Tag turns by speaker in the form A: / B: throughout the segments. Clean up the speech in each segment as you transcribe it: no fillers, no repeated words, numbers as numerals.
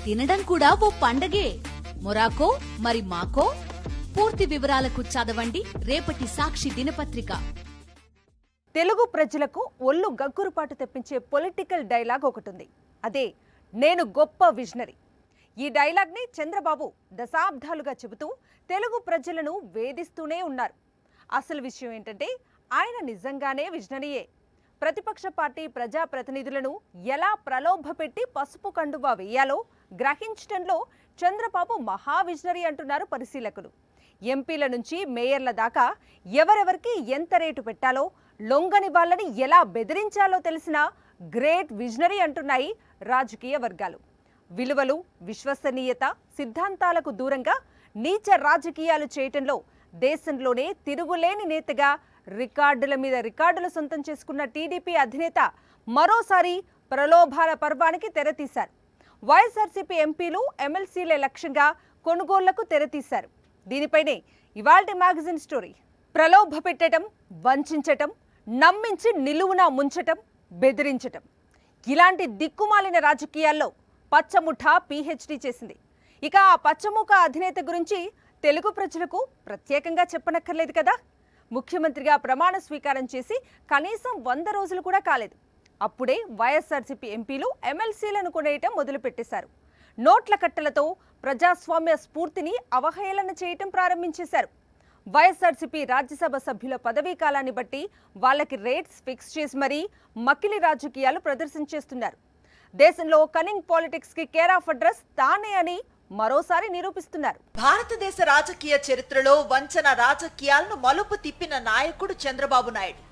A: తినడం కూడా ఓ పండగే. మొరాకో మరి మాకో? పూర్తి వివరాలకు చదవండి రేపటి సాక్షి దినపత్రిక.
B: తెలుగు ప్రజలకు ఒళ్ళు గగ్గురుపాటు తెప్పించే పొలిటికల్ డైలాగ్ ఒకటుంది. అదే నేను గొప్ప విజనరీ. ఈ డైలాగ్ని చంద్రబాబు దశాబ్దాలుగా చెబుతూ తెలుగు ప్రజలను వేధిస్తూనే ఉన్నారు. అసలు విషయం ఏంటంటే ఆయన నిజంగానే విజనరీయే. ప్రతిపక్ష పార్టీ ప్రజాప్రతినిధులను ఎలా ప్రలోభపెట్టి పసుపు కండువా వేయాలో గ్రహించడంలో చంద్రబాబు మహా విజనరీ అంటున్నారు పరిశీలకులు. ఎంపీల నుంచి మేయర్ల దాకా ఎవరెవరికి ఎంత రేటు పెట్టాలో, లొంగని వాళ్ళని ఎలా బెదిరించాలో తెలిసిన గ్రేట్ విజనరీ అంటున్నాయి రాజకీయ వర్గాలు. విలువలు, విశ్వసనీయత, సిద్ధాంతాలకు దూరంగా నీచ రాజకీయాలు చేయటంలో దేశంలోనే తిరుగులేని నేతగా రికార్డుల మీద రికార్డులు సొంతం చేసుకున్న టీడీపీ అధినేత మరోసారి ప్రలోభాల పర్వానికి తెరతీశారు. వైఎస్ఆర్సీపీ ఎంపీలు, ఎమ్మెల్సీల లక్ష్యంగా కొనుగోళ్లకు తెరతీశారు. దీనిపైనే ఇవాల్టి మ్యాగజైన్ స్టోరీ. ప్రలోభ పెట్టడం, వంచటం, నమ్మించి నిలువున ముంచటం, బెదిరించటం, ఇలాంటి దిక్కుమాలిన రాజకీయాల్లో పచ్చముఠ పీహెచ్డీ చేసింది. ఇక ఆ పచ్చముఖ అధినేత గురించి తెలుగు ప్రజలకు ప్రత్యేకంగా చెప్పనక్కర్లేదు కదా. ముఖ్యమంత్రిగా ప్రమాణ స్వీకారం చేసి కనీసం 100 రోజులు కూడా కాలేదు. అప్పుడే వైఎస్ఆర్సీపీ ఎంపీలు, ఎమ్మెల్సీలను కొనేయటం మొదలుపెట్టేశారు. నోట్ల కట్టలతో ప్రజాస్వామ్య స్ఫూర్తిని అవహేళన చేయటం ప్రారంభించేశారు. వైఎస్ఆర్సీపీ రాజ్యసభ సభ్యుల పదవీ కాలాన్ని బట్టి వాళ్ళకి రేట్స్ ఫిక్స్ చేసి మరీ మకిలి రాజకీయాలు ప్రదర్శించేస్తున్నారు. దేశంలో కనింగ్ పాలిటిక్స్ కి కేర్ ఆఫ్ అడ్రస్ తానే అని మరోసారి నిరూపిస్తున్నారు.
C: భారతదేశ రాజకీయ చరిత్రలో వంచన రాజకీయాలను మలుపు తిప్పిన నాయకుడు చంద్రబాబు నాయుడు.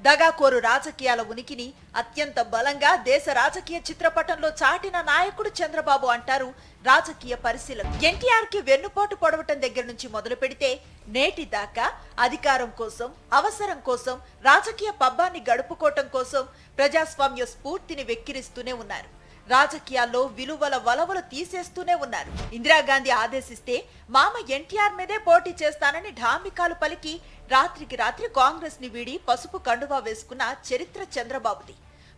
C: దగాకోరు రాజకీయాల ఉనికిని అత్యంత బలంగా దేశ రాజకీయ చిత్రపటంలో చాటిన నాయకుడు చంద్రబాబు అంటారు రాజకీయ పరిశీలకులు. ఎన్టీఆర్ కి వెన్నుపోటు పొడవటం దగ్గర నుంచి మొదలు పెడితే నేటి దాకా అధికారం కోసం, అవసరం కోసం, రాజకీయ పబ్బాన్ని గడుపుకోవటం కోసం ప్రజాస్వామ్య స్ఫూర్తిని వెక్కిరిస్తూనే ఉన్నారు. రాజకీయాల్లో విలువల వలవలు తీసేస్తూనే ఉన్నారు. ఇందిరాగాంధీ ఆదేశిస్తే మామ ఎన్టీఆర్ మీదే పోటీ చేస్తానని ఢాంబికాలు పలికి రాత్రికి రాత్రి కాంగ్రెస్ ని వీడి పసుపు కండువా వేసుకున్న చరిత్ర చంద్రబాబుది.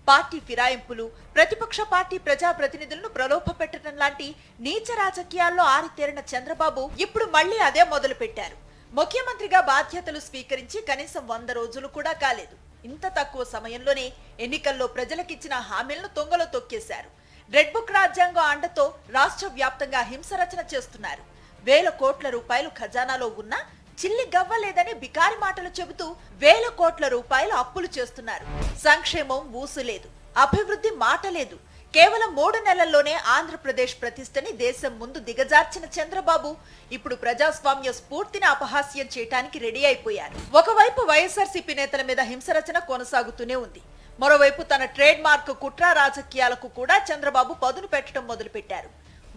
C: పార్టీ ఫిరాయింపులు, ప్రతిపక్ష పార్టీ ప్రజాప్రతినిధులను ప్రలోభ పెట్టడం లాంటి నీచ రాజకీయాల్లో ఆరితేరిన చంద్రబాబు ఇప్పుడు మళ్లీ అదే మొదలు పెట్టారు. ముఖ్యమంత్రిగా బాధ్యతలు స్వీకరించి కనీసం 100 రోజులు కూడా కాలేదు. ఇంత తక్కువ సమయంలోనే ఎన్నికల్లో ప్రజలకిచ్చిన హామీలను తొంగలో తొక్కేశారు. రెడ్ బుక్ రాజ్యాంగం అండతో రాష్ట్ర వ్యాప్తంగా హింసరచన చేస్తున్నారు. 1000 కోట్ల రూపాయలు ఖజానాలో ఉన్నా చిల్లి గవ్వలేదని బికారి మాటలు చెబుతూ 1000 కోట్ల రూపాయలు అప్పులు చేస్తున్నారు. సంక్షేమం ఊసులేదు, అభివృద్ధి మాట లేదు. కేవలం 3 నెలల్లోనే ఆంధ్రప్రదేశ్ ప్రతిష్టని దేశం ముందు దిగజార్చిన చంద్రబాబు ఇప్పుడు ప్రజాస్వామ్య స్ఫూర్తిని అపహాస్యం చేయడానికి రెడీ అయిపోయారు. ఒకవైపు వైఎస్ఆర్సీపీ నేతల మీద హింసరచన కొనసాగుతూనే ఉంది. మరోవైపు తన ట్రేడ్ మార్క్ కుట్ర రాజకీయాలకు కూడా చంద్రబాబు పదును పెట్టడం మొదలుపెట్టారు.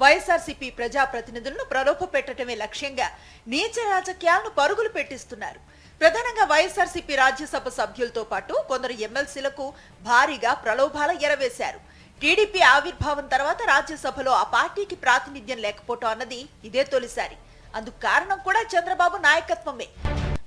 C: వైఎస్ఆర్సీపీ ప్రజాప్రతినిధులను ప్రలోభ పెట్టడమే లక్ష్యంగా నీచ రాజకీయాలను పరుగులు పెట్టిస్తున్నారు. ప్రధానంగా వైఎస్ఆర్సీపీ రాజ్యసభ సభ్యులతో పాటు కొందరు ఎమ్మెల్సీలకు భారీగా ప్రలోభాల ఎరవేశారు. టీడీపీ ఆవిర్భావం తర్వాత రాజ్యసభలో ఆ పార్టీకి ప్రాతినిధ్యం లేకపోవటం అన్నది ఇదే తొలిసారి. అందుకు కారణం కూడా చంద్రబాబు నాయకత్వమే.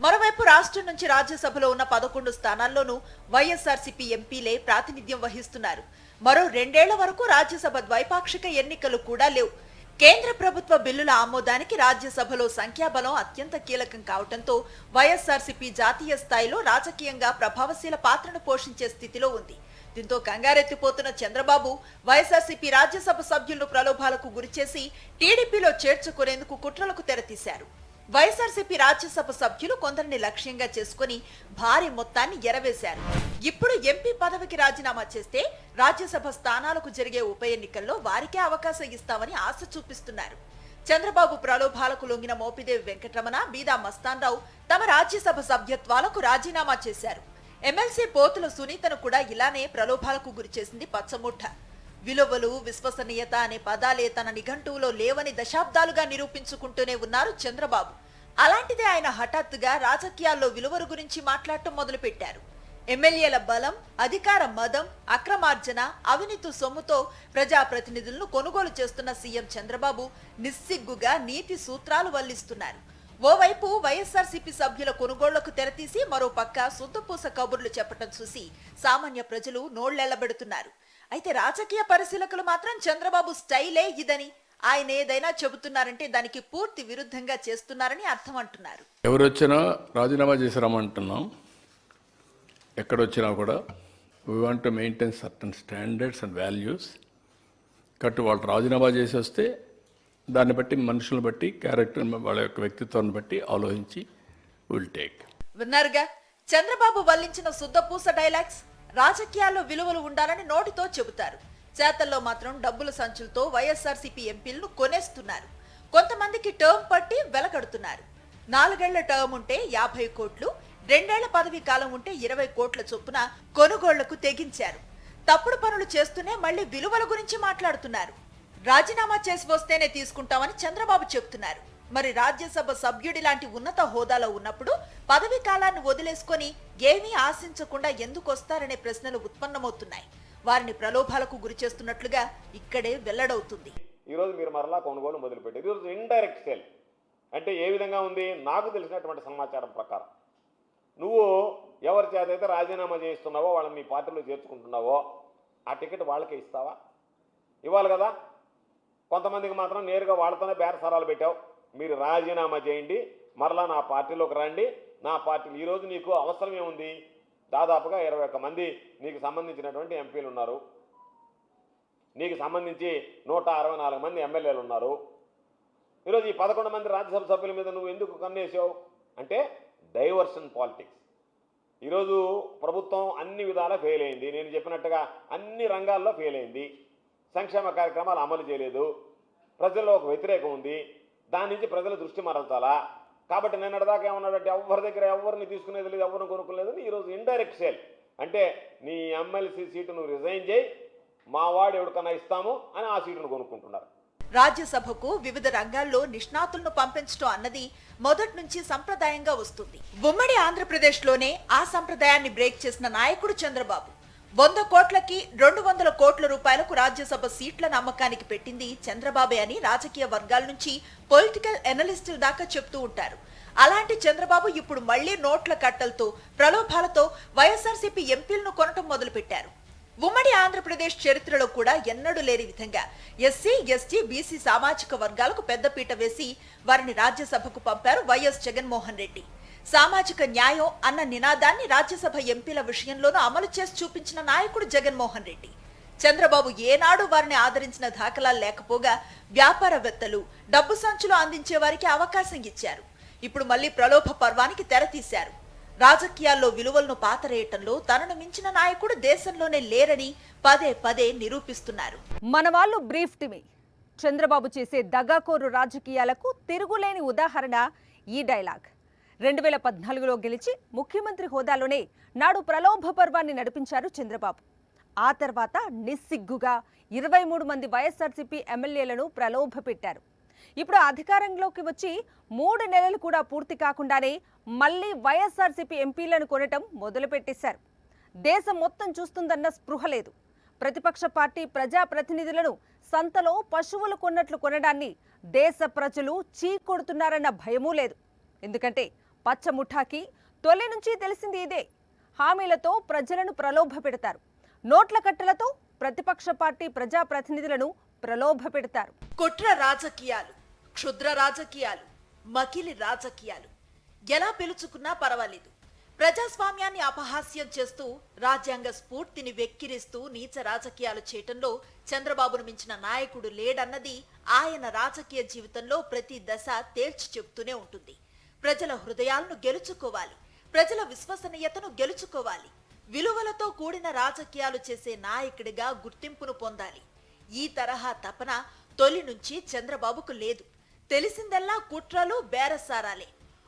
C: మరోవైపు రాష్ట్రం నుంచి రాజ్యసభలో ఉన్న 11 స్థానాల్లోనూ వైఎస్ఆర్సీపీ ఎంపీలే ప్రాతినిధ్యం వహిస్తున్నారు. మరో 2 ఏళ్ల వరకు రాజ్యసభ ద్వైపాక్షిక ఎన్నికలు కూడా లేవు. కేంద్ర ప్రభుత్వ బిల్లుల ఆమోదానికి రాజ్యసభలో సంఖ్యాబలం అత్యంత కీలకం కావడంతో వైఎస్ఆర్సీపీ జాతీయ స్థాయిలో రాజకీయంగా ప్రభావశీల పాత్రను పోషించే స్థితిలో ఉంది. దీంతో కంగారెత్తిపోతున్న చంద్రబాబు వైఎస్ఆర్సీపీ రాజ్యసభ సభ్యులను ప్రలోభాలకు గురిచేసి టీడీపీలో చేర్చుకునేందుకు కుట్రలకు తెరతీశారు. వైఎస్ఆర్సీపీ రాజ్యసభ సభ్యులు కొందరిని లక్ష్యంగా చేసుకుని భారీ మొత్తాన్ని ఎరవేశారు. ఇప్పుడు ఎంపీ పదవికి రాజీనామా చేస్తే రాజ్యసభ స్థానాలకు జరిగే ఉప ఎన్నికల్లో వారికే అవకాశం ఇస్తామని ఆశ చూపిస్తున్నారు. చంద్రబాబు ప్రలోభాలకు లొంగిన మోపిదేవి వెంకటరమణ, బీదా మస్తాన్రావు తమ రాజ్యసభ సభ్యత్వాలకు రాజీనామా చేశారు. ఎమ్మెల్సీ పోతుల సునీతను కూడా ఇలానే ప్రలోభాలకు గురిచేసింది పచ్చముఠ. విలువలు, విశ్వసనీయత అనే పదాలే తన నిఘంటువులో లేవని దశాబ్దాలుగా నిరూపించుకుంటూనే ఉన్నారు చంద్రబాబు. అలాంటిదే ఆయన హఠాత్తుగా రాజకీయాల్లో విలువల గురించి మాట్లాడటం మొదలుపెట్టారు. ఎమ్మెల్యేల బలం, అధికార మదం, అక్రమార్జన, అవినీతి సొమ్ముతో ప్రజాప్రతినిధులను కొనుగోలు చేస్తున్న సీఎం చంద్రబాబు నిస్సిగ్గుగా నీతి సూత్రాలు వల్లిస్తున్నారు. ఓవైపు వైఎస్ఆర్సీపీ సభ్యుల కొనుగోళ్లకు తెరతీసి మరో పక్క సుద్దపూస కబుర్లు చెప్పటం చూసి సామాన్య ప్రజలు నోళ్లెళ్లబెడుతున్నారు. అయితే రాజకీయ పరిశీలకులు మాత్రం చంద్రబాబు స్టైలే ఇదని, ఆయన ఏదైనా చెబుతున్నారంటే దానికి పూర్తి విరుద్ధంగా చేస్తున్నారని అర్థం అంటున్నారు.
D: ఎవరు వచ్చినా రాజీనామా చేసి రమ్మంటున్నాం. ఎక్కడొచ్చినా కూడా we want to maintain certain standards and values. వాళ్ళు రాజీనామా చేసి వస్తే దాన్ని బట్టి మనుషులను బట్టి క్యారెక్టర్ వాళ్ళ యొక్క వ్యక్తిత్వాన్ని బట్టి ఆలోచించి విల్ టేక్.
C: విన్నారుగా చంద్రబాబు వల్లించిన శుద్ధపూస డైలాగ్స్. రాజకీయాల్లో విలువలు ఉండాలని నోటితో చెబుతారు, చేతల్లో మాత్రం డబ్బుల సంచులతో వైఎస్ఆర్సీపీ ఎంపీలను కొనేస్తున్నారు. కొంతమందికి టర్మ్ పట్టి వెలకడుతున్నారు. 4 ఏళ్ల టర్మ్ ఉంటే 50 కోట్లు, 2 ఏళ్ల పదవీ కాలం ఉంటే 20 కోట్ల చొప్పున కొనుగోళ్లకు తెగించారు. తప్పుడు పనులు చేస్తూనే మళ్లీ విలువల గురించి మాట్లాడుతున్నారు. రాజీనామా చేసి వస్తేనే తీసుకుంటామని చంద్రబాబు చెప్తున్నారు. మరి రాజ్యసభ సభ్యుడి లాంటి ఉన్నత హోదాలో ఉన్నప్పుడు పదవీ కాలాన్ని వదిలేసుకొని ఏమీ ఆశించకుండా ఎందుకు వస్తారనే ప్రశ్నలు ఉత్పన్నమవుతున్నాయి. వారిని ప్రలోభాలకు గురి చేస్తున్నట్లుగా ఇక్కడే వెల్లడవుతుంది.
E: ఈ రోజు మీరు మరలా కొనుగోలు మొదలుపెట్టారు. ఈరోజు ఇండైరెక్ట్ సేల్ అంటే ఏ విధంగా ఉంది? నాకు తెలిసినటువంటి సమాచారం ప్రకారం నువ్వు ఎవరి చేత అయితే రాజీనామా చేస్తున్నావో వాళ్ళని మీ పార్టీలో చేర్చుకుంటున్నావో ఆ టికెట్ వాళ్ళకే ఇస్తావా? ఇవ్వాలి కదా. కొంతమందికి మాత్రం నేరుగా వాళ్ళతోనే బేరసారాలు పెట్టావు. మీరు రాజీనామా చేయండి, మరలా నా పార్టీలోకి రండి. నా పార్టీలో ఈరోజు నీకు అవసరం ఏముంది? దాదాపుగా 21 మంది నీకు సంబంధించినటువంటి ఎంపీలు ఉన్నారు. నీకు సంబంధించి 164 మంది ఎమ్మెల్యేలు ఉన్నారు. ఈరోజు ఈ 11 మంది రాజ్యసభ సభ్యుల మీద నువ్వు ఎందుకు కన్నేసావు అంటే డైవర్షన్ పాలిటిక్స్. ఈరోజు ప్రభుత్వం అన్ని విధాలా ఫెయిల్ అయింది. నేను చెప్పినట్టుగా అన్ని రంగాల్లో ఫెయిల్ అయింది. సంక్షేమ కార్యక్రమాలు అమలు చేయలేదు. ప్రజల్లో ఒక వ్యతిరేకం ఉంది. దాని నుంచి ప్రజల దృష్టి మరల్చాలా. కాబట్టి నిన్నటిదాకా ఏమన్నాడంటే ఎవరి దగ్గర ఎవరిని తీసుకునేది లేదు, ఎవరిని కొనుక్కునేదని. ఈరోజు ఇండైరెక్ట్ సేల్ అంటే నీ ఎమ్మెల్సీ సీటు నువ్వు రిజైన్ చేయి, మా వాడు ఎవరికన్నా ఇస్తాము అని ఆ సీటును కొనుక్కుంటున్నారు.
C: రాజ్యసభకు వివిధ రంగాల్లో నిష్ణాతులను పంపించడం అన్నది మొదటి నుంచి సంప్రదాయంగా వస్తుంది. ఉమ్మడి ఆంధ్రప్రదేశ్ లోనే ఆ సంప్రదాయాన్ని బ్రేక్ చేసిన నాయకుడు చంద్రబాబు. 100 కోట్లకి 200 కోట్ల రూపాయలకు రాజ్యసభ సీట్ల అమ్మకానికి పెట్టింది చంద్రబాబే అని రాజకీయ వర్గాల నుంచి పొలిటికల్ ఎనలిస్టుల దాకా చెప్తూ ఉంటారు. అలాంటి చంద్రబాబు ఇప్పుడు మళ్లీ నోట్ల కట్టలతో ప్రలోభాలతో వైఎస్ఆర్సీపీ ఎంపీలను కొనటం మొదలుపెట్టారు. ఉమ్మడి ఆంధ్రప్రదేశ్ చరిత్రలో కూడా ఎన్నడూ లేని విధంగా ఎస్సీ, ఎస్టీ, బీసీ సామాజిక వర్గాలకు పెద్దపీట వేసి వారిని రాజ్యసభకు పంపారు వైఎస్ జగన్మోహన్ రెడ్డి. సామాజిక న్యాయం అన్న నినాదాన్ని రాజ్యసభ ఎంపీల విషయంలోనూ అమలు చేసి చూపించిన నాయకుడు జగన్మోహన్ రెడ్డి. చంద్రబాబు ఏనాడు వారిని ఆదరించిన దాఖలాలు లేకపోగా వ్యాపారవేత్తలు, డబ్బు సంచులు అందించే వారికి అవకాశం ఇచ్చారు. ఇప్పుడు మళ్లీ ప్రలోభ పర్వానికి తెరతీశారు. రాజకీయాల్లో విలువలను పాతరేయటంలో తనను మించిన నాయకుడు దేశంలోనే లేరని పదే పదే నిరూపిస్తున్నారు.
B: మన వాళ్ళు బ్రీఫ్ టీవీ. చంద్రబాబు చేసే దగాకోరు రాజకీయాలకు తిరుగులేని ఉదాహరణ ఈ డైలాగ్. 2014లో గెలిచి ముఖ్యమంత్రి హోదాలోనే నాడు ప్రలోభ పర్వాన్ని నడిపించారు చంద్రబాబు. ఆ తర్వాత నిస్సిగ్గుగా 23 మంది వైఎస్ఆర్సీపీ ఎమ్మెల్యేలను ప్రలోభ పెట్టారు. ఇప్పుడు అధికారంలోకి వచ్చి 3 నెలలు కూడా పూర్తి కాకుండానే మళ్లీ వైఎస్ఆర్సీపీ ఎంపీలను కొనటం మొదలుపెట్టేశారు. దేశం మొత్తం చూస్తుందన్న స్పృహ లేదు. ప్రతిపక్ష పార్టీ ప్రజాప్రతినిధులను సంతలో పశువులు కొన్నట్లు కొనడాన్ని దేశ ప్రజలు చీకొడుతున్నారన్న భయమూ లేదు. ఎందుకంటే పచ్చ ముఠాకి తొలి నుంచి తెలిసింది ఇదే. హామీలతో ప్రజలను ప్రలోభ పెడతారు. నోట్ల కట్టలతో ప్రతిపక్ష పార్టీ ప్రజాప్రతినిధులను ప్రలోభ పెడతారు.
C: కుట్ర రాజకీయాలు, క్షుద్ర రాజకీయాలు, మకిలి రాజకీయాలు ఎలా పిలుచుకున్నా పర్వాలేదు. ప్రజాస్వామ్యాన్ని అపహాస్యం చేస్తూ రాజ్యాంగ స్ఫూర్తిని వెక్కిరిస్తూ నీచ రాజకీయాలు చేయటంలో చంద్రబాబును మించిన నాయకుడు లేడన్నది ఆయన రాజకీయ జీవితంలో ప్రతి దశ తేల్చి చెబుతూనే ఉంటుంది. ప్రజల హృదయాలను గెలుచుకోవాలి, ప్రజల విశ్వసనీయతను గెలుచుకోవాలి, విలువలతో కూడిన రాజకీయాలు చేసే నాయకుడిగా గుర్తింపును పొందాలి. ఈ తరహా తపన తొలి నుంచి చంద్రబాబుకు లేదు. తెలిసిందల్లా కుట్రలు, బేరసారాలే.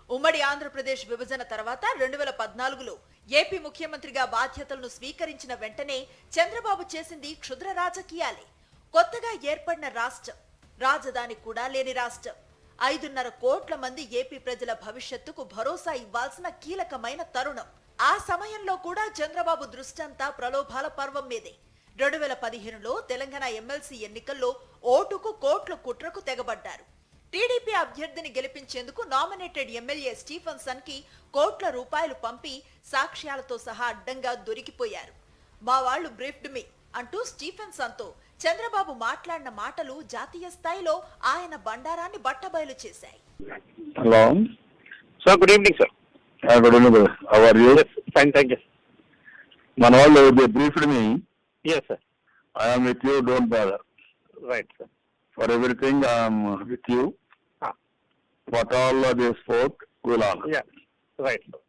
C: ఉమ్మడి ఆంధ్రప్రదేశ్ విభజన తర్వాత 2014లో ఏపీ ముఖ్యమంత్రిగా బాధ్యతలను స్వీకరించిన వెంటనే చంద్రబాబు చేసింది క్షుద్ర రాజకీయాలే. కొత్తగా ఏర్పడిన రాష్ట్రం, రాజధాని కూడా లేని రాష్ట్రం, 5.5 కోట్ల మంది ఏపీ ప్రజల భవిష్యత్తుకు భరోసా ఇవ్వాల్సిన కీలకమైన తరుణం. ఆ సమయంలో కూడా చంద్రబాబు దృష్టంతా ప్రలోభాల పర్వం మీదే. 2015లో తెలంగాణ ఎమ్మెల్సీ ఎన్నికల్లో ఓటుకు కోట్ల కుట్రకు తెగబడ్డారు. టీడీపీ అభ్యర్థిని గెలిపించేందుకు నామినేటెడ్ ఎమ్మెల్యే స్టీఫెన్సన్ కి కోట్ల రూపాయలు పంపి సాక్ష్యాలతో సహా అడ్డంగా దొరికిపోయారు. మా వాళ్లు బ్రీఫ్డ్ మీ అంటూ స్టీఫెన్సన్ తో చంద్రబాబు మాట్లాడిన మాటలు జాతీయ స్థాయిలో ఆయన బండారాన్ని బట్టబయలు చేశాయి.
F: Hello.
G: Sir, good evening, sir.
F: Good evening, brother. How are you?
G: Yes, fine, thank you.
F: Manwal, they briefed me.
G: Yes, sir.
F: I am with you, don't bother.
G: Right, sir.
F: For everything, I am with you.
G: Ah.
F: What all they spoke, will honor.
G: Yeah, right, sir.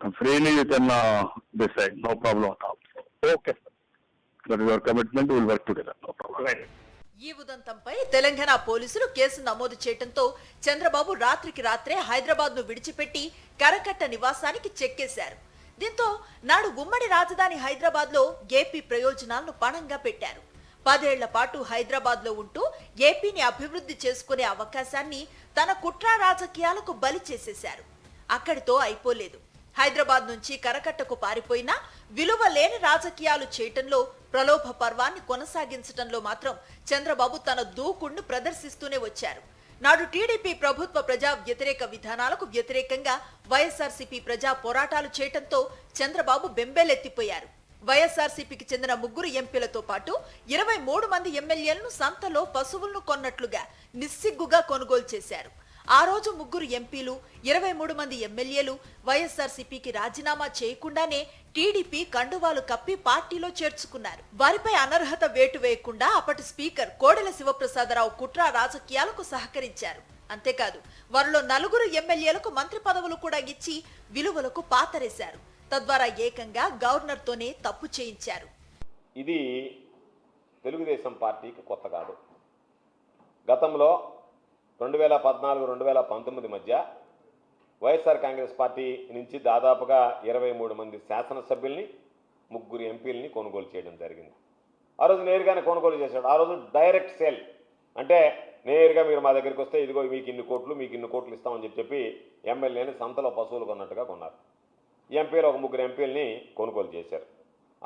F: And freely you can decide, no problem at all.
G: Okay, sir.
F: That is our commitment, we will work together, no problem.
G: Right.
C: ఈ ఉదంతంపై తెలంగాణ పోలీసులు case నమోదు చేయడంతో చంద్రబాబు రాత్రికి రాత్రే హైదరాబాద్ ను విడిచిపెట్టి కరకట్ట నివాసానికి చెక్కేశారు. దీంతో నాడు ఉమ్మడి రాజధాని హైదరాబాద్ లో ఏపీ ప్రయోజనాలను పణంగా పెట్టారు. 10 ఏళ్ల పాటు హైదరాబాద్ లో ఉంటూ ఏపీని అభివృద్ధి చేసుకునే అవకాశాన్ని తన కుట్ర రాజకీయాలకు బలి చేసేశారు. అక్కడితో అయిపోలేదు. హైదరాబాద్ నుంచి కరకట్టకు పారిపోయినా విలువ లేని రాజకీయాలు చేయటంలో, ప్రలోభ పర్వాన్ని కొనసాగించటంలో మాత్రం చంద్రబాబు తన దూకుడును ప్రదర్శిస్తూనే వచ్చారు. నాడు టీడీపీ ప్రభుత్వ ప్రజా వ్యతిరేక విధానాలకు వ్యతిరేకంగా వైఎస్ఆర్సీపీ ప్రజా పోరాటాలు చేయటంతో చంద్రబాబు బెంబేలెత్తిపోయారు. వైఎస్ఆర్సీపీకి చెందిన 3 ఎంపీలతో పాటు 23 మంది ఎమ్మెల్యేలను సంతలో పశువులను కొన్నట్లుగా నిస్సిగ్గుగా కొనుగోలు చేశారు. ఆ రోజు 3 ఎంపీలు, 23 మంది ఎమ్మెల్యేలు వైఎస్ఆర్సీపీకి రాజీనామా చేయకుండానే టీడీపీ కండువాలు కప్పి పార్టీలో చేర్చుకున్నారు. వారిపై అనర్హత వేటు వేయకుండా అప్పటి స్పీకర్ కోడెల శివప్రసాదరావు కుట్ర రాజకీయాలకు సహకరించారు. అంతేకాదు వారిలో 4 ఎమ్మెల్యేలకు మంత్రి పదవులు కూడా ఇచ్చి విలువలకు పాతరేశారు. తద్వారా ఏకంగా గవర్నర్తోనే తప్పు చేయించారు.
E: ఇది తెలుగుదేశం పార్టీకి కొత్త కాదు. గతంలో 2014-2019 మధ్య వైఎస్ఆర్ కాంగ్రెస్ పార్టీ నుంచి దాదాపుగా 23 మంది శాసనసభ్యుల్ని, 3 ఎంపీలని కొనుగోలు చేయడం జరిగింది. ఆ రోజు నేరుగానే కొనుగోలు చేశాడు. ఆ రోజు డైరెక్ట్ సేల్, అంటే నేరుగా మీరు మా దగ్గరికి వస్తే ఇదిగో మీకు ఇన్ని కోట్లు ఇస్తామని చెప్పి ఎమ్మెల్యేని సంతలో పశువులు కొన్నట్టుగా కొన్నారు. ఎంపీలు ఒక 3 ఎంపీలని కొనుగోలు చేశారు.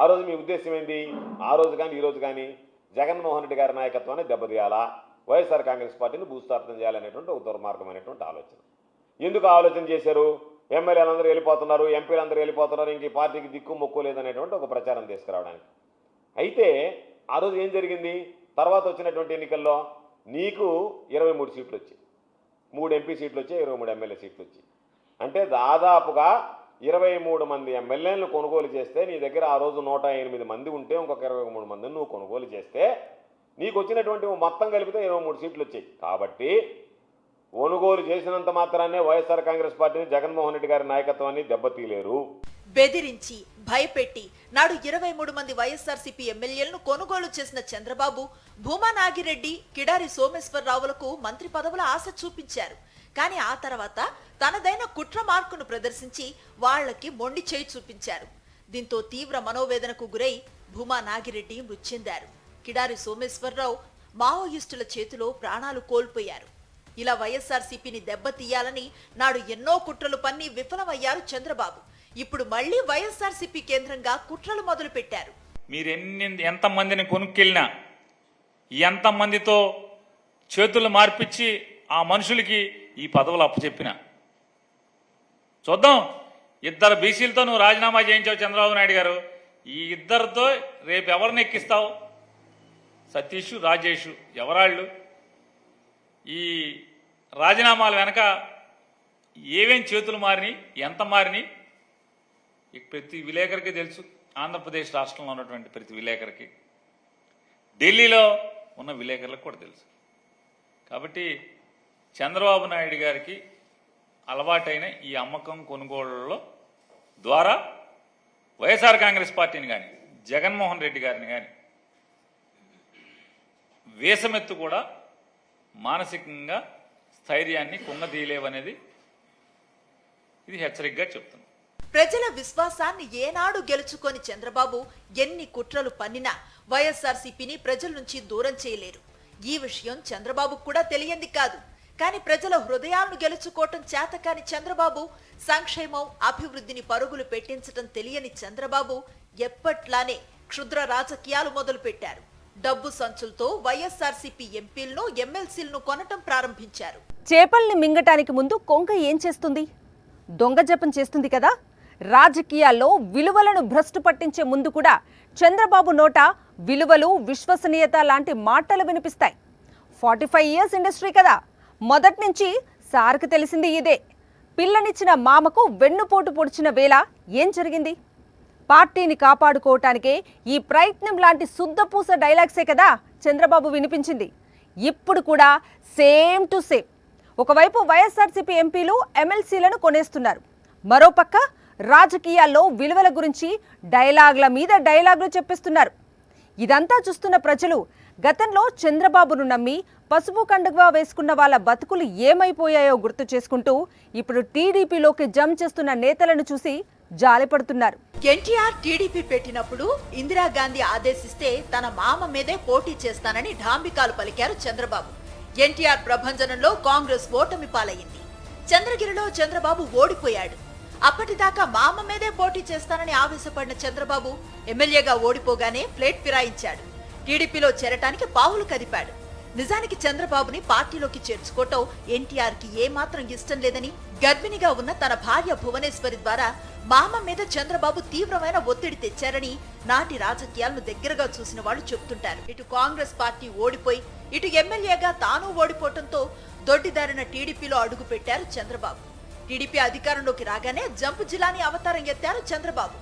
E: ఆ రోజు మీ ఉద్దేశం ఏంటి? ఆ రోజు కానీ ఈ రోజు కానీ జగన్మోహన్ రెడ్డి గారి నాయకత్వాన్ని దెబ్బతీయాలా, వైఎస్ఆర్ కాంగ్రెస్ పార్టీని భూస్థాపితం చేయాలనేటువంటి ఒక దుర్మార్గమైనటువంటి ఆలోచన. ఎందుకు ఆలోచన చేశారు? ఎమ్మెల్యేలందరూ వెళ్ళిపోతున్నారు, ఎంపీలందరూ వెళ్ళిపోతున్నారు, ఇంక ఈ పార్టీకి దిక్కు మొక్కు లేదనేటువంటి ఒక ప్రచారం తీసుకురావడానికి. అయితే ఆ రోజు ఏం జరిగింది? తర్వాత వచ్చినటువంటి ఎన్నికల్లో నీకు 23 సీట్లు వచ్చాయి, 3 ఎంపీ సీట్లు వచ్చాయి, 23 ఎమ్మెల్యే సీట్లు వచ్చాయి. అంటే దాదాపుగా 23 మంది ఎమ్మెల్యేలను కొనుగోలు చేస్తే నీ దగ్గర ఆ రోజు 108 మంది ఉంటే ఇంకొక 23 మందిని నువ్వు కొనుగోలు చేస్తే నీకు వచ్చినటువంటి మొత్తం కలిపితే 23 సీట్లు వచ్చాయి. కాబట్టి కొనుగోలు చేసినంత మాత్రాన్నే వైఎస్ఆర్ కాంగ్రెస్ పార్టీని, జగన్మోహన్ రెడ్డి గారి నాయకత్వాన్ని దెబ్బతీయలేరు.
C: బెదిరించి, భయపెట్టి నాడు 23 మంది వైఎస్ఆర్సీపీ ఎమ్మెల్యేలను కొనుగోలు చేసిన చంద్రబాబు భూమా నాగిరెడ్డి, కిడారి సోమేశ్వరరావులకు మంత్రి పదవుల ఆశ చూపించారు. కానీ ఆ తర్వాత తనదైన కుట్ర మార్కును ప్రదర్శించి వాళ్లకి మొండి చేయి చూపించారు. దీంతో తీవ్ర మనోవేదనకు గురై భూమా నాగిరెడ్డి మృతి చెందారు. కిడారి సోమేశ్వరరావు మావోయిస్టుల చేతిలో ప్రాణాలు కోల్పోయారు. ఇలా వైఎస్ఆర్సీపీని దెబ్బతీయాలని నాడు ఎన్నో కుట్రలు పన్ని విఫలమయ్యారు చంద్రబాబు. ఇప్పుడు మళ్లీ వైఎస్ఆర్సీపీ కేంద్రంగా కుట్రలు మొదలు పెట్టారు.
H: మీరు ఎంతమందిని కొనుక్కెళ్ళినా, ఎంతమందితో చేతులు మార్పిచ్చి ఆ మనుషులకి ఈ పదవులు అప్పచెప్పిన చూద్దాం. 2 బీసీలతో నువ్వు రాజీనామా చేయించావు చంద్రబాబు నాయుడు గారు. ఈ 2తో రేపు ఎవరిని ఎక్కిస్తావు? సతీష్, రాజేష్ ఎవరాళ్ళు? ఈ రాజీనామాల వెనక ఏమేం చేతులు మారినాయి, ఎంత మారినాయి ప్రతి విలేకరికి తెలుసు. ఆంధ్రప్రదేశ్ రాష్ట్రంలో ఉన్నటువంటి ప్రతి విలేకరికి, ఢిల్లీలో ఉన్న విలేకరులకు కూడా తెలుసు. కాబట్టి చంద్రబాబు నాయుడు గారికి అలవాటైన ఈ అమ్మకం కొనుగోళ్లలో ద్వారా వైఎస్ఆర్ కాంగ్రెస్ పార్టీని కానీ, జగన్మోహన్ రెడ్డి గారిని కానీ వేసమెత్తు కూడా మానసికంగా స్థైర్యాన్ని కుంగదీయలేవనేది ఇది హెచ్చరికగా చెప్తుంది.
C: ప్రజల విశ్వాసాన్ని ఏనాడు గెలుచుకొని చంద్రబాబు ఎన్ని కుట్రలు పన్నినా వైఎస్ఆర్సీపీని ప్రజల నుంచి దూరం చేయలేరు. ఈ విషయం చంద్రబాబుకు కూడా తెలియంది కాదు. కానీ ప్రజల హృదయాలను గెలుచుకోవటం చేతకాని చంద్రబాబు, సంక్షేమం, అభివృద్ధిని పరుగులు పెట్టించటం తెలియని చంద్రబాబు ఎప్పట్లానే క్షుద్ర రాజకీయాలు మొదలు పెట్టారు. డబ్బు సంచులతో వైఎస్ఆర్సీపీ ఎంపీలను, ఎమ్మెల్సీలను కొనటం ప్రారంభించారు.
B: చేపల్ని మింగటానికి ముందు కొంగ ఏం చేస్తుంది? దొంగ జపం చేస్తుంది కదా. రాజకీయాల్లో విలువలను భ్రష్టు పట్టించే ముందు కూడా చంద్రబాబు నోట విలువలు, విశ్వసనీయత లాంటి మాటలు వినిపిస్తాయి. 45 ఇయర్స్ ఇండస్ట్రీ కదా, మొదటి నుంచి సార్కి తెలిసింది ఇదే. పిల్లనిచ్చిన మామకు వెన్నుపోటు పొడిచిన వేళ ఏం జరిగింది? పార్టీని కాపాడుకోవటానికే ఈ ప్రయత్నం లాంటి శుద్ధపూస డైలాగ్సే కదా చంద్రబాబు వినిపించింది. ఇప్పుడు కూడా సేమ్ టు సేమ్. ఒకవైపు వైఎస్ఆర్సీపీ ఎంపీలు, ఎమ్మెల్సీలను కొనేస్తున్నారు. మరోపక్క రాజకీయాల్లో విలువల గురించి డైలాగ్ల మీద డైలాగులు చెప్పిస్తున్నారు. ఇదంతా చూస్తున్న ప్రజలు గతంలో చంద్రబాబును నమ్మి పసుపు కండువా వేసుకున్న వాళ్ళ బతుకులు ఏమైపోయాయో గుర్తు చేసుకుంటూ ఇప్పుడు టీడీపీలోకి జంప్ చేస్తున్న నేతలను చూసి జాలిపడుతున్నారు.
C: ఎన్టీఆర్ టీడీపీ పెట్టినప్పుడు ఇందిరాగాంధీ ఆదేశిస్తే తన మామ మీదే పోటీ చేస్తానని ఢాంబికాలు పలికారు చంద్రబాబు. ఎన్టీఆర్ ప్రభంజనంలో కాంగ్రెస్ ఓటమి పాలయ్యింది. చంద్రగిరిలో చంద్రబాబు ఓడిపోయాడు. అప్పటిదాకా మామ మీదే పోటీ చేస్తానని ఆవేశపడిన చంద్రబాబు ఎమ్మెల్యేగా ఓడిపోగానే ప్లేట్ ఫిరాయించాడు. టీడీపీలో చేరటానికి పావులు కదిపాడు. నిజానికి చంద్రబాబుని పార్టీలోకి చేర్చుకోవటం ఎన్టీఆర్ కి ఏమాత్రం ఇష్టం లేదని గర్భిణిగా ఉన్న తన భార్య భువనేశ్వరి ద్వారా మామ మీద చంద్రబాబు తీవ్రమైన ఒత్తిడి తెచ్చారని నాటి రాజకీయాలను దగ్గరగా చూసిన వాళ్ళు చెబుతుంటారు. ఇటు కాంగ్రెస్ పార్టీ ఓడిపోయి ఇటు ఎమ్మెల్యేగా తాను ఓడిపోవటంతో దొడ్డిదారిన టీడీపీలో అడుగు పెట్టారు చంద్రబాబు. టీడీపీ అధికారంలోకి రాగానే జంపు జిలానీ అవతారం ఎత్తారు చంద్రబాబు.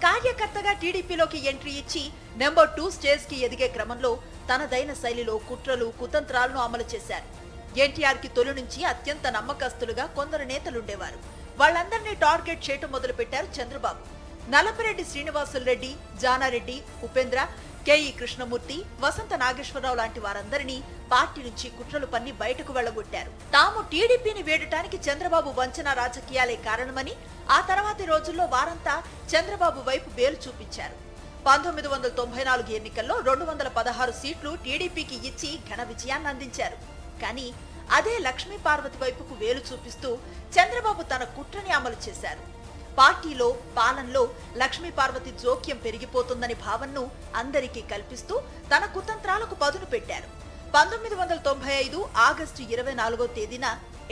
C: కార్యకర్తగా టీడీపీలోకి ఎంట్రీ ఇచ్చి నెంబర్ 2 స్టేజ్ కి ఎదిగే క్రమంలో తనదైన శైలిలో కుట్రలు, కుతంత్రాలను అమలు చేశారు. ఎన్టీఆర్ కి తొలి నుంచి అత్యంత నమ్మకస్తులుగా కొందరు నేతలుండేవారు. వాళ్ళందరినీ టార్గెట్ చేయటం మొదలు పెట్టారు చంద్రబాబు. నలపరెడ్డి శ్రీనివాసులరెడ్డి, జానారెడ్డి, ఉపేంద్ర, కేఈ కృష్ణమూర్తి, వసంత నాగేశ్వరరావు లాంటి వారందరినీ పార్టీ నుంచి కుట్రలు పన్ని బయటకు వెళ్లగొట్టారు. తాము టీడీపీని వేడటానికి చంద్రబాబు వంచన రాజకీయాలే కారణమని ఆ తర్వాతి రోజుల్లో వారంతా చంద్రబాబు వైపు వేలు చూపించారు. 1994 ఎన్నికల్లో 216 సీట్లు టీడీపీకి ఇచ్చి ఘన విజయాన్ని అందించారు. కానీ అదే లక్ష్మీ పార్వతి వైపుకు వేలు చూపిస్తూ చంద్రబాబు తన కుట్రని అమలు చేశారు. పార్టీలో, పాలనలో లక్ష్మీ పార్వతి జోక్యం పెరిగిపోతుందని భావనను అందరికీ కల్పిస్తూ తన కుతంత్రాలకు పదును పెట్టారు. 1995 ఆగస్టు 24వ తేదీన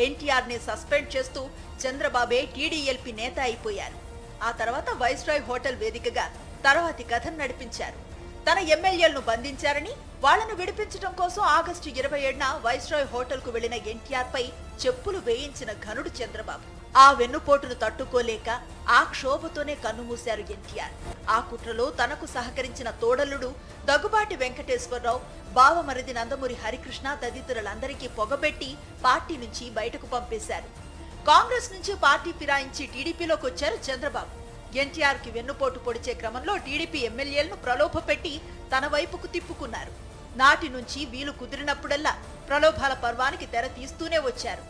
C: ఎన్టీఆర్ ని సస్పెండ్ చేస్తూ చంద్రబాబే టీడీఎల్పీ నేత అయిపోయారు. ఆ తర్వాత వైస్రాయ్ హోటల్ వేదికగా తర్వాతి కథను నడిపించారు. తన ఎమ్మెల్యేలను బంధించారని వాళ్లను విడిపించడం కోసం ఆగస్టు 27న వైస్రాయ్ హోటల్ కు వెళ్లిన ఎన్టీఆర్ పై చెప్పులు వేయించిన ఘనుడు చంద్రబాబు. ఆ వెన్నుపోటును తట్టుకోలేక ఆ క్షోభతోనే కన్నుమూశారు ఎన్టీఆర్. ఆ కుట్రలో తనకు సహకరించిన తోడలుడు దగ్గుబాటి వెంకటేశ్వరరావు, బావమరిది నందమూరి హరికృష్ణ తదితరులందరికీ పొగబెట్టి పార్టీ నుంచి బయటకు పంపేశారు. కాంగ్రెస్ నుంచి పార్టీ ఫిరాయించి టీడీపీలోకి వచ్చారు చంద్రబాబు. ఎన్టీఆర్ కి వెన్నుపోటు పొడిచే క్రమంలో టీడీపీ ఎమ్మెల్యేలను ప్రలోభపెట్టి తన వైపుకు తిప్పుకున్నారు. నాటి నుంచి వీలు కుదిరినప్పుడల్లా ప్రలోభాల పర్వానికి తెర తీస్తూనే వచ్చారు.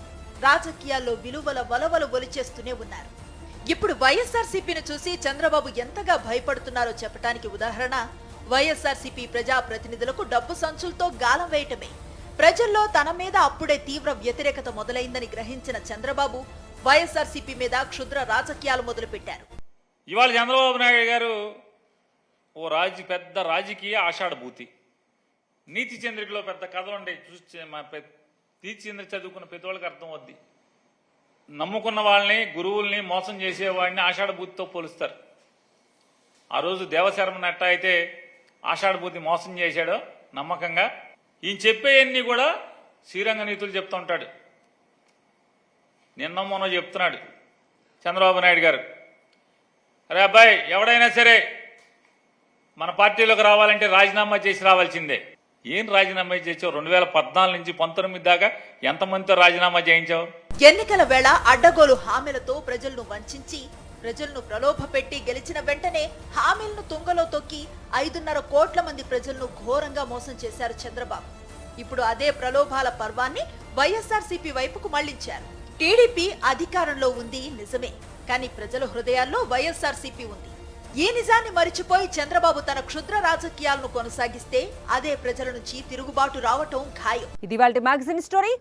C: రాజకీయాల్లో విలువల వలవలు ఒలిచేస్తూనే ఉన్నారు. ఇప్పుడు వైఎస్ఆర్సీపీని చూసి చంద్రబాబు ఎంతగా భయపడుతున్నారో చెప్పడానికి ఉదాహరణ వైఎస్ఆర్సీపీ ప్రజాప్రతినిధులకు డబ్బు సంచులతో గాలం వేయటమే. ప్రజల్లో తన మీద అప్పుడే తీవ్ర వ్యతిరేకత మొదలైందని గ్రహించిన చంద్రబాబు వైఎస్ఆర్సీపీ మీద క్షుద్ర రాజకీయాలు మొదలుపెట్టారు.
H: ఇవాళ చంద్రబాబు నాయుడు గారు పెద్ద రాజకీయ ఆషాఢభూతి. నీతి చంద్రికలో పెద్ద కథలు ఉంటాయి, చూసి నీతి చంద్రిక చదువుకున్న ప్రతి వాళ్ళకి అర్థం అవుద్ది. నమ్ముకున్న వాళ్ళని, గురువుల్ని మోసం చేసేవాడిని ఆషాఢభూతితో పోలుస్తారు. ఆ రోజు దేవశర్మను ఎట్టా అయితే ఆషాఢభూతి మోసం చేశాడో నమ్మకంగా, ఈయన చెప్పేవన్నీ కూడా శ్రీరంగ నీతులు చెప్తూ ఉంటాడు. నిన్న మొన్న చెప్తున్నాడు చంద్రబాబు నాయుడు గారు, అరే అబ్బాయి ఎవడైనా సరే మన పార్టీలోకి రావాలంటే రాజీనామా చేసి రావాల్సిందే. ఏం రాజీనామా చేసావు? 2014 నుంచి 19 దాకా ఎంతమందితో రాజీనామా చేయించావు?
C: ఎన్నికల వేళ అడ్డగోలు హామీలతో ప్రజలను వంచించి ప్రజలను ప్రలోభపెట్టి గెలిచిన వెంటనే హామీలను తుంగలో తొక్కి 5.5 కోట్ల మంది ప్రజలను ఘోరంగా మోసం చేశారు చంద్రబాబు. ఇప్పుడు అదే ప్రలోభాల పర్వాన్ని వైఎస్ఆర్సీపీ వైపుకు మళ్లించారు. టీడీపీ అధికారంలో ఉంది నిజమే, కానీ ప్రజల హృదయాల్లో వైఎస్ఆర్సీపీ ఉంది. ఈ నిజాన్ని మరిచిపోయి చంద్రబాబు తన క్షుద్ర రాజకీయాలను కొనసాగిస్తే అదే ప్రజల నుంచి తిరుగుబాటు రావటం ఖాయం.
B: ఇది వాళ్ళ మ్యాగజైన్ స్టోరీ.